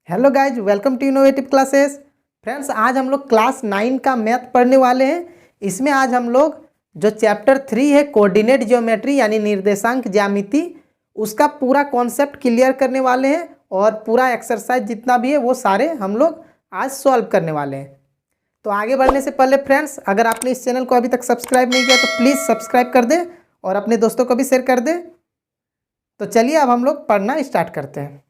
Hello guys, welcome to innovative classes. Friends, आज हम लोग क्लास 9 का मैथ पढ़ने वाले हैं। इसमें आज हम लोग जो चैप्टर 3 है कोऑर्डिनेट ज्योमेट्री यानी निर्देशांक ज्यामिति, उसका पूरा कॉन्सेप्ट क्लियर करने वाले हैं और पूरा एक्सरसाइज जितना भी है वो सारे हम लोग आज सॉल्व करने वाले हैं। तो आगे बढ़ने से पहले फ्रेंड्स, अगर आपने इस चैनल को अभी तक सब्सक्राइब नहीं किया तो प्लीज़ सब्सक्राइब कर दें और अपने दोस्तों को भी शेयर कर दें। तो चलिए अब हम लोग पढ़ना स्टार्ट करते हैं।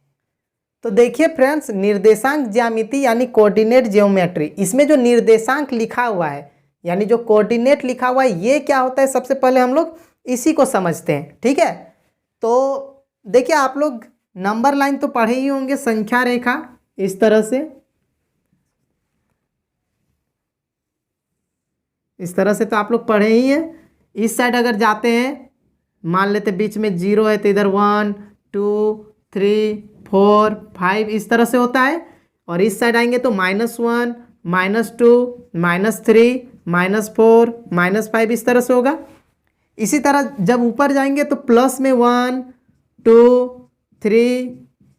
तो देखिए फ्रेंड्स, निर्देशांक ज्यामिति यानी कोऑर्डिनेट ज्योमेट्री, इसमें जो निर्देशांक लिखा हुआ है यानी जो कोऑर्डिनेट लिखा हुआ है ये क्या होता है, सबसे पहले हम लोग इसी को समझते हैं। ठीक है, तो देखिए आप लोग नंबर लाइन तो पढ़े ही होंगे, संख्या रेखा इस तरह से, तो आप लोग पढ़े ही हैं। इस साइड अगर जाते हैं, मान लेते बीच में 0 है तो इधर 1 2 3 4 5 इस तरह से होता है। और इस साइड आएंगे तो -1 -2 -3 -4 -5 इस तरह से होगा। इसी तरह जब ऊपर जाएंगे तो प्लस में 1 2 3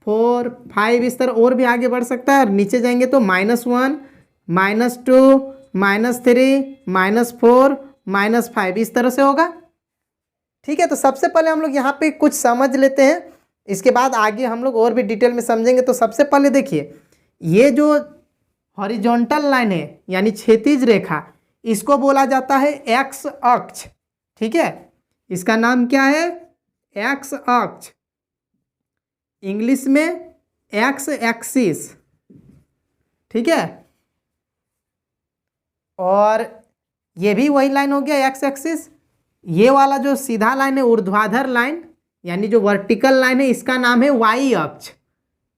4 5 इस तरह और भी आगे बढ़ सकता है। और नीचे जाएंगे तो -1 -2 -3 -4 -5 इस तरह से होगा। ठीक है, तो सबसे पहले हम लोग यहाँ पे कुछ समझ लेते हैं, इसके बाद आगे हम लोग और भी डिटेल में समझेंगे। तो सबसे पहले देखिए, ये जो हॉरिजॉन्टल लाइन है यानी क्षैतिज रेखा, इसको बोला जाता है एक्स अक्ष। ठीक है, इसका नाम क्या है? एक्स अक्ष, इंग्लिश में एक्स एक्सिस। ठीक है, और ये भी वही लाइन हो गया एक्स एक्सिस। ये वाला जो सीधा लाइन है ऊर्ध्वाधर लाइन यानी जो वर्टिकल लाइन है, इसका नाम है वाई अक्ष।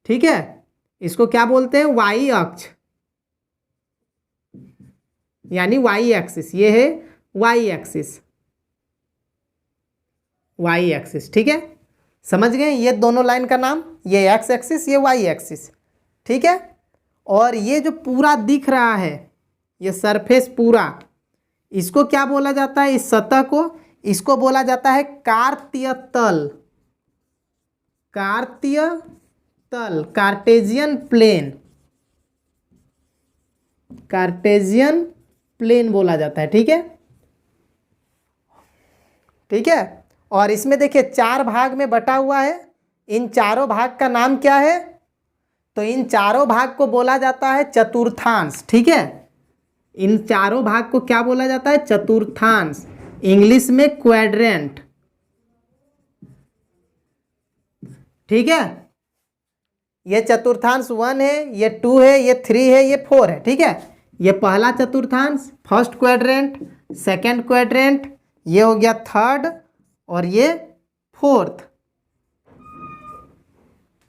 ठीक है, इसको क्या बोलते हैं? वाई अक्ष यानी वाई एक्सिस। ये है वाई एक्सिस, वाई एक्सिस। ठीक है, समझ गए ये दोनों लाइन का नाम, ये एक्स एक्सिस ये वाई एक्सिस। ठीक है, और ये जो पूरा दिख रहा है ये सरफेस पूरा, इसको क्या बोला जाता है? इस सतह को, इसको बोला जाता है कार्तीय तल। कार्तीय तल, कार्टेजियन प्लेन, कार्टेजियन प्लेन बोला जाता है। ठीक है, ठीक है। और इसमें देखिए 4 भाग में बटा हुआ है। इन चारों भाग का नाम क्या है? तो इन चारों भाग को बोला जाता है चतुर्थांश। ठीक है, इन चारों भाग को क्या बोला जाता है? चतुर्थांश, इंग्लिश में क्वाड्रेंट। ठीक है, ये चतुर्थांश 1 है, ये 2 है, ये 3 है, ये 4 है। ठीक है, ये पहला चतुर्थांश फर्स्ट क्वाड्रेंट, सेकंड क्वाड्रेंट, ये हो गया थर्ड और ये फोर्थ।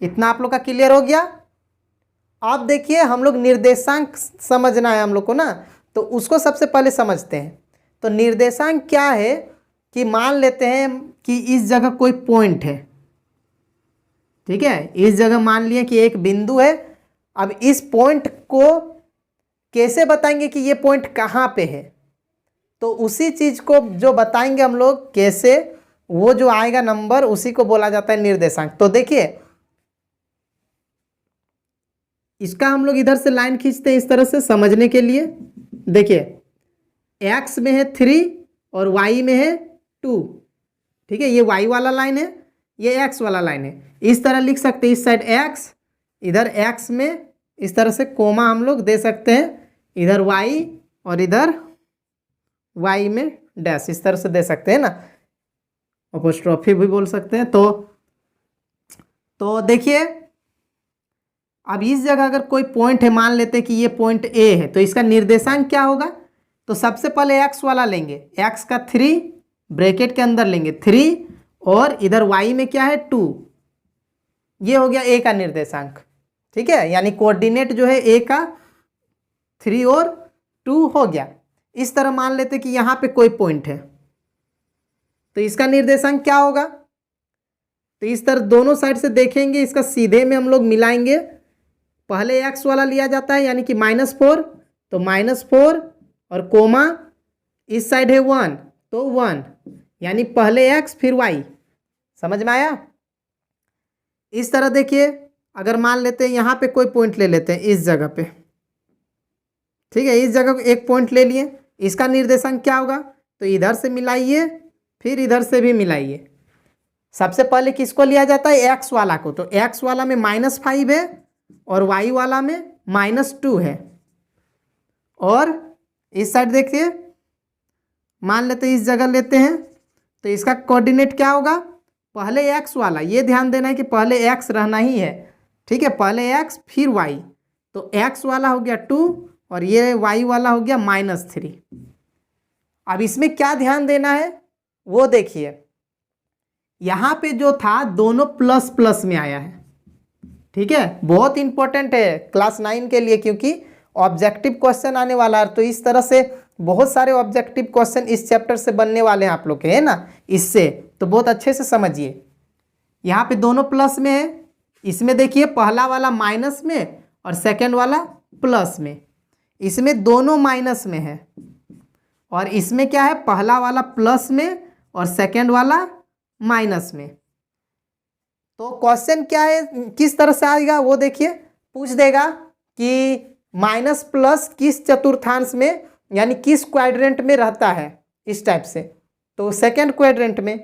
इतना आप लोग का क्लियर हो गया। अब देखिए हम लोग निर्देशांक समझना है हम लोग को ना, तो उसको सबसे पहले समझते हैं। तो निर्देशांक क्या है कि मान लेते हैं कि इस जगह कोई पॉइंट है। ठीक है, इस जगह मान लिया कि एक बिंदु है। अब इस पॉइंट को कैसे बताएंगे कि ये पॉइंट कहाँ पे है? तो उसी चीज को जो बताएंगे हम लोग कैसे, वो जो आएगा नंबर, उसी को बोला जाता है निर्देशांक। तो देखिए इसका हम लोग इधर से लाइन खींचते हैं इस तरह से समझने के लिए। देखिए एक्स में है 3 और वाई में है 2। ठीक है, ये वाई वाला लाइन है, ये एक्स वाला लाइन है। इस तरह लिख सकते हैं, इस साइड एक्स, इधर एक्स में इस तरह से कोमा हम लोग दे सकते हैं, इधर वाई और इधर वाई में डैश, इस तरह से दे सकते हैं ना, अपोस्ट्रोफी भी बोल सकते हैं। तो देखिए अब इस जगह अगर कोई पॉइंट है, मान लेते हैं कि ये पॉइंट ए है, तो इसका निर्देशांक क्या होगा? तो सबसे पहले एक्स वाला लेंगे, एक्स का 3 ब्रैकेट के अंदर लेंगे 3 और इधर वाई में क्या है 2। ये हो गया ए का निर्देशांक। ठीक है, यानी कोऑर्डिनेट जो है ए का 3 और 2 हो गया। इस तरह मान लेते कि यहाँ पे कोई पॉइंट है, तो इसका निर्देशांक क्या होगा? तो इस तरह दोनों साइड से देखेंगे, इसका सीधे में हम लोग मिलाएंगे। पहले एक्स वाला लिया जाता है यानी कि -4, तो -4 और कोमा इस साइड है 1 तो 1, यानी पहले एक्स फिर वाई। समझ में आया? इस तरह देखिए अगर मान लेते हैं यहाँ पे कोई पॉइंट ले लेते हैं इस जगह पे, ठीक है, इस जगह को एक पॉइंट ले लिए, इसका निर्देशांक क्या होगा, तो इधर से मिलाइए फिर इधर से भी मिलाइए। सबसे पहले किसको लिया जाता है, एक्स वाला को, तो एक्स वाला में -5 है और वाई वाला में -2 है। और इस साइड देखिए, मान लेते हैं इस जगह लेते हैं, तो इसका कोऑर्डिनेट क्या होगा, पहले एक्स वाला, ये ध्यान देना है कि पहले एक्स रहना ही है, ठीक है, पहले एक्स फिर वाई, तो एक्स वाला हो गया 2 और ये वाई वाला हो गया -3। अब इसमें क्या ध्यान देना है वो देखिए, यहाँ पे जो था दोनों प्लस प्लस में आया है, ठीक है, बहुत इंपॉर्टेंट है क्लास 9 के लिए, क्योंकि ऑब्जेक्टिव क्वेश्चन आने वाला है। तो इस तरह से बहुत सारे ऑब्जेक्टिव क्वेश्चन इस चैप्टर से बनने वाले हैं आप लोग के, है ना, इससे तो बहुत अच्छे से समझिए। यहाँ पे दोनों प्लस में है, इसमें देखिए पहला वाला माइनस में और सेकंड वाला प्लस में, इसमें दोनों माइनस में है, और इसमें क्या है, पहला वाला प्लस में और सेकंड वाला माइनस में। तो क्वेश्चन क्या है, किस तरह से आएगा वो देखिए, पूछ देगा कि माइनस प्लस किस चतुर्थांश में यानी किस क्वाड्रेंट में रहता है, इस टाइप से। तो सेकंड क्वाड्रेंट में,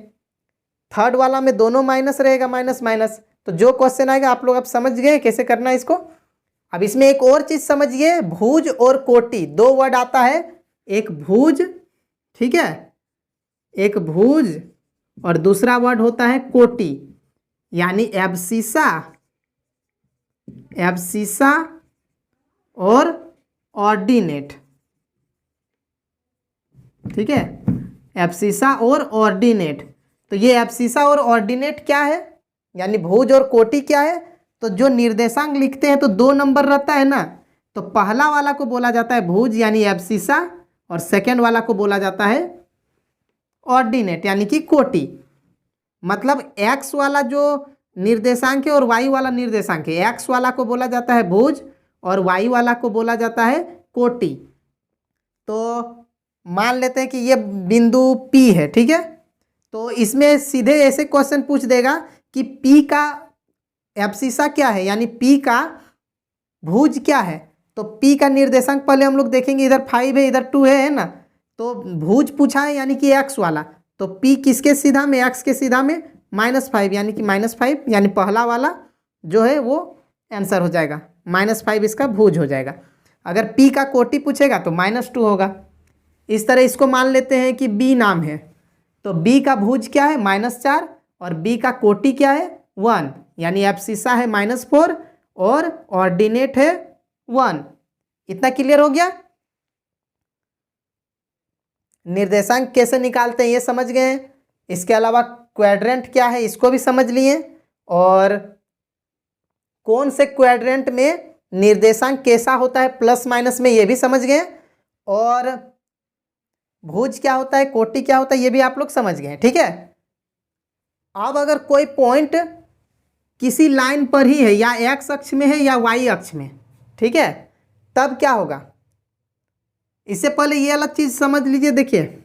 थर्ड वाला में दोनों माइनस रहेगा, माइनस माइनस। तो जो क्वेश्चन आएगा आप लोग अब समझ गए कैसे करना है इसको। अब इसमें एक और चीज समझिए, भुज और कोटि, दो वर्ड आता है, एक भुज, ठीक है, एक भुज और दूसरा वर्ड होता है कोटि, यानी एब्सिसा, एब्सिसा और ऑर्डिनेट, ठीक है, एब्सिसा और ऑर्डिनेट। तो ये एब्सिसा और ऑर्डिनेट क्या है, यानी भुज और कोटि क्या है, तो जो निर्देशांक लिखते हैं तो 2 नंबर रहता है ना, तो पहला वाला को बोला जाता है भुज यानी एब्सिसा, और सेकंड वाला को बोला जाता है ऑर्डिनेट यानी कि कोटि। मतलब एक्स वाला जो निर्देशांक है और वाई वाला निर्देशांक है, एक्स वाला को बोला जाता है भुज और वाई वाला को बोला जाता है कोटि। तो मान लेते हैं कि ये बिंदु P है, ठीक है, तो इसमें सीधे ऐसे क्वेश्चन पूछ देगा कि P का एब्सिसा क्या है, यानी P का भुज क्या है। तो P का निर्देशांक पहले हम लोग देखेंगे, इधर 5 है इधर 2 है ना, तो भुज पूछा है यानी कि एक्स वाला, तो P किसके सीधा में, एक्स के सीधा में -5 यानी कि -5, यानी पहला वाला जो है वो आंसर हो जाएगा, -5 इसका भुज हो जाएगा। अगर P का कोटि पूछेगा तो -2 होगा। इस तरह इसको मान लेते हैं कि B नाम है, तो B का भुज क्या है, -4, और B का कोटि क्या है, 1, यानी एब्सिसा है -4 और ऑर्डिनेट है 1। इतना क्लियर हो गया। निर्देशांक कैसे निकालते हैं ये समझ गए, इसके अलावा क्वाड्रेंट क्या है इसको भी समझ लिए, और कौन से क्वाड्रेंट में निर्देशांक कैसा होता है प्लस माइनस में ये भी समझ गए, और भुज क्या होता है, कोटि क्या होता है ये भी आप लोग समझ गए, ठीक है। अब अगर कोई पॉइंट किसी लाइन पर ही है, या एक्स अक्ष में है या वाई अक्ष में, ठीक है, तब क्या होगा। इससे पहले ये अलग चीज समझ लीजिए, देखिए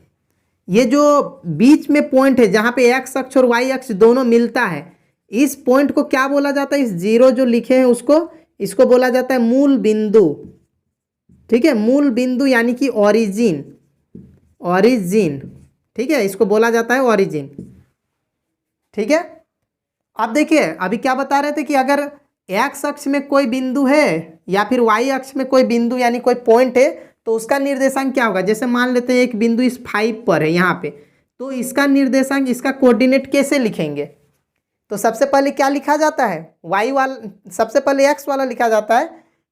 ये जो बीच में पॉइंट है जहां पे एक्स अक्ष और वाई अक्ष दोनों मिलता है, इस पॉइंट को क्या बोला जाता है, इस जीरो जो लिखे हैं उसको, इसको बोला जाता है मूल बिंदु, ठीक है, मूल बिंदु यानी कि ओरिजिन, ओरिजिन, ठीक है, इसको बोला जाता है ओरिजिन, ठीक है। अब देखिए अभी क्या बता रहे थे कि अगर एक्स अक्ष में कोई बिंदु है या फिर वाई अक्ष में कोई बिंदु यानी कोई पॉइंट है, तो उसका निर्देशांक क्या होगा। जैसे मान लेते हैं एक बिंदु इस 5 पर है यहाँ पे, तो इसका निर्देशांक, इसका कोऑर्डिनेट कैसे लिखेंगे। तो सबसे पहले क्या लिखा जाता है, वाई वाला, सबसे पहले एक्स वाला लिखा जाता है।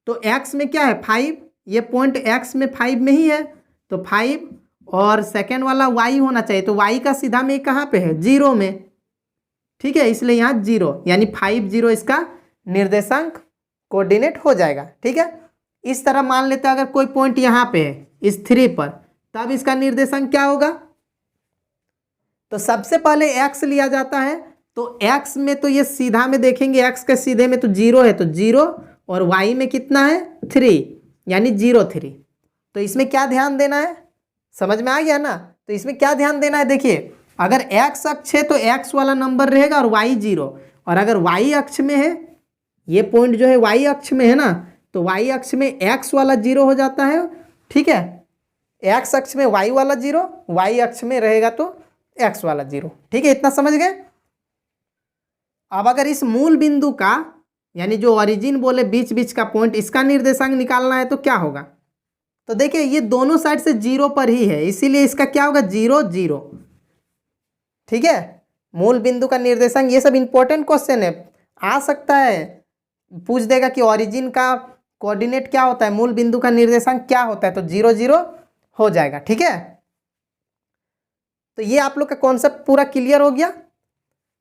तो एक्स में क्या है 5, ये पॉइंट एक्स में 5 में ही है, तो 5, और सेकेंड वाला वाई होना चाहिए, तो वाई का सीधा में कहाँ पे है, 0 में, ठीक है, इसलिए यहाँ 0 यानी 5 0 इसका निर्देशांक कोऑर्डिनेट हो जाएगा, ठीक है। इस तरह मान लेते हैं अगर कोई पॉइंट यहाँ पे है इस 3 पर, तब इसका निर्देशांक क्या होगा। तो सबसे पहले x लिया जाता है, तो x में तो ये सीधा में देखेंगे, x के सीधे में तो 0 है, तो 0, और y में कितना है 3 यानी 0 3। तो इसमें क्या ध्यान देना है, समझ में आ गया ना। तो इसमें क्या ध्यान देना है, देखिए अगर x अक्ष है तो x वाला नंबर रहेगा और y 0, और अगर y अक्ष में है ये पॉइंट जो है वाई अक्ष में है ना, तो वाई अक्ष में एक्स वाला जीरो हो जाता है, ठीक है। एक्स अक्ष में वाई वाला जीरो, वाई अक्ष में रहेगा तो एक्स वाला जीरो, ठीक है। इतना समझ गए। अब अगर इस मूल बिंदु का यानी जो ओरिजिन बोले बीच बीच का पॉइंट, इसका निर्देशांक निकालना है तो क्या होगा। तो देखिए ये दोनों साइड से जीरो पर ही है, इसीलिए इसका क्या होगा, जीरो जीरो, ठीक है। मूल बिंदु का निर्देशांक, ये सब इंपॉर्टेंट क्वेश्चन है, आ सकता है पूछ देगा कि ओरिजिन का कोऑर्डिनेट क्या होता है, मूल बिंदु का निर्देशांक क्या होता है, तो जीरो जीरो हो जाएगा, ठीक है। तो ये आप लोग का कॉन्सेप्ट पूरा क्लियर हो गया।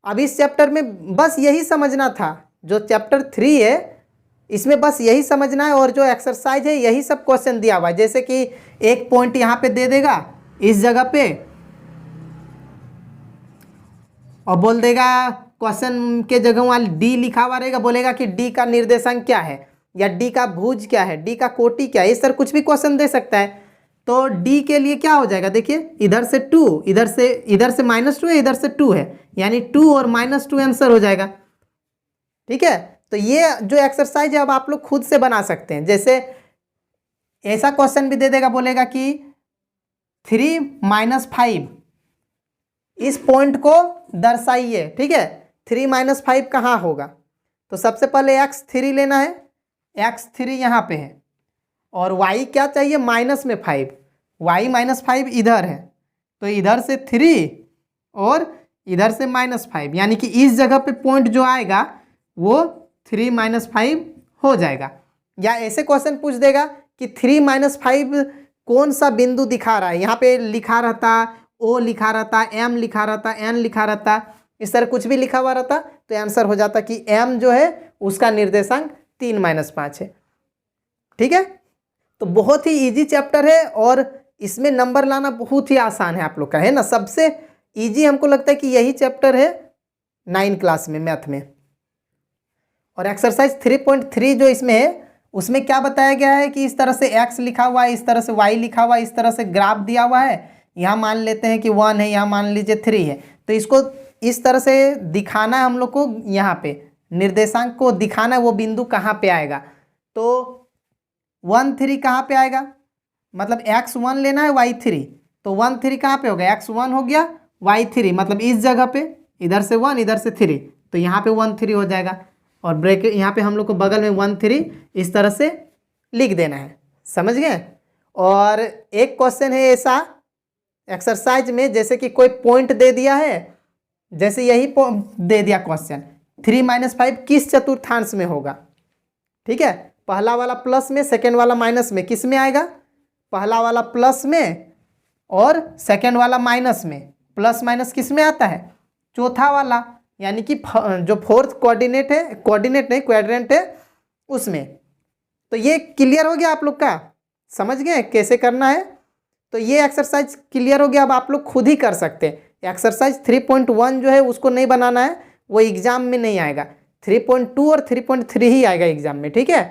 अब इस चैप्टर में बस यही समझना था, जो चैप्टर 3 है इसमें बस यही समझना है, और जो एक्सरसाइज है यही सब क्वेश्चन दिया हुआ है। जैसे कि एक पॉइंट यहाँ पे दे देगा इस जगह पे, और बोल देगा क्वेश्चन के जगह वहाँ डी लिखा हुआ रहेगा, बोलेगा कि डी का निर्देशांक क्या है, या डी का भुज क्या है, डी का कोटि क्या है, इस तरह कुछ भी क्वेश्चन दे सकता है। तो डी के लिए क्या हो जाएगा, देखिए इधर से 2, इधर से -2 है, इधर से 2 है, यानी 2 और -2 आंसर हो जाएगा, ठीक है। तो ये जो एक्सरसाइज है अब आप लोग खुद से बना सकते हैं। जैसे ऐसा क्वेश्चन भी दे देगा, बोलेगा कि 3 - 5 इस पॉइंट को दर्शाइए, ठीक है। 3 - 5 कहाँ होगा, तो सबसे पहले x3 लेना है, x3 यहाँ पे है, और y क्या चाहिए, -5, y -5 इधर है, तो इधर से 3 और इधर से -5, यानी कि इस जगह पे पॉइंट जो आएगा वो 3 - 5 हो जाएगा। या ऐसे क्वेश्चन पूछ देगा कि 3 - 5 कौन सा बिंदु दिखा रहा है, यहाँ पे लिखा रहता, ओ लिखा रहता, एम लिखा रहता, एन लिखा रहता, इस तरह कुछ भी लिखा हुआ रहता, तो आंसर हो जाता कि एम जो है उसका निर्देशांक 3 - 5 है, ठीक है। तो बहुत ही इजी चैप्टर है, और इसमें नंबर लाना बहुत ही आसान है आप लोग का, है ना। सबसे इजी हमको लगता है कि यही चैप्टर है 9 क्लास में मैथ में। और एक्सरसाइज 3.3 जो इसमें है उसमें क्या बताया गया है कि इस तरह से x लिखा हुआ है, इस तरह से y लिखा हुआ है, इस तरह से ग्राफ दिया हुआ है, यहाँ मान लेते हैं कि 1 है, यहाँ मान लीजिए 3 है, तो इसको इस तरह से दिखाना है हम लोग को, यहाँ पे निर्देशांक को दिखाना है वो बिंदु कहाँ पे आएगा। तो 1 3 कहाँ पे आएगा, मतलब x1 लेना है, y3, तो 1 3 कहाँ पे होगा, x1 हो गया, y3 मतलब इस जगह पे, इधर से 1 इधर से 3, तो यहाँ पे 1 3 हो जाएगा, और ब्रैकेट यहाँ पे हम लोग को बगल में 1 3 इस तरह से लिख देना है, समझ गए। और एक क्वेश्चन है ऐसा एक्सरसाइज में, जैसे कि कोई पॉइंट दे दिया है, जैसे यही दे दिया क्वेश्चन 3 - 5 किस चतुर्थांश में होगा, ठीक है। पहला वाला प्लस में, सेकेंड वाला माइनस में, किस में आएगा, पहला वाला प्लस में और सेकेंड वाला माइनस में। प्लस माइनस किस में आता है, चौथा वाला, यानी कि जो फोर्थ कोऑर्डिनेट है, कोऑर्डिनेट नहीं क्वाड्रेंट है उसमें। तो ये क्लियर हो गया आप लोग का, समझ गए कैसे करना है। तो ये एक्सरसाइज क्लियर हो गया, अब आप लोग खुद ही कर सकते हैं। एक्सरसाइज 3.1 जो है उसको नहीं बनाना है, वो एग्जाम में नहीं आएगा, 3.2 और 3.3 ही आएगा एग्जाम में, ठीक है।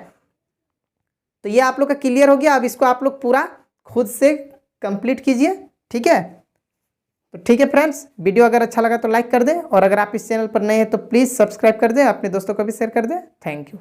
तो ये आप लोग का क्लियर हो गया। अब इसको आप लोग पूरा खुद से कंप्लीट कीजिए, ठीक है। तो ठीक है फ्रेंड्स, वीडियो अगर अच्छा लगा तो लाइक कर दें, और अगर आप इस चैनल पर नए हैं तो प्लीज़ सब्सक्राइब कर दें, अपने दोस्तों को भी शेयर कर दें। Thank you.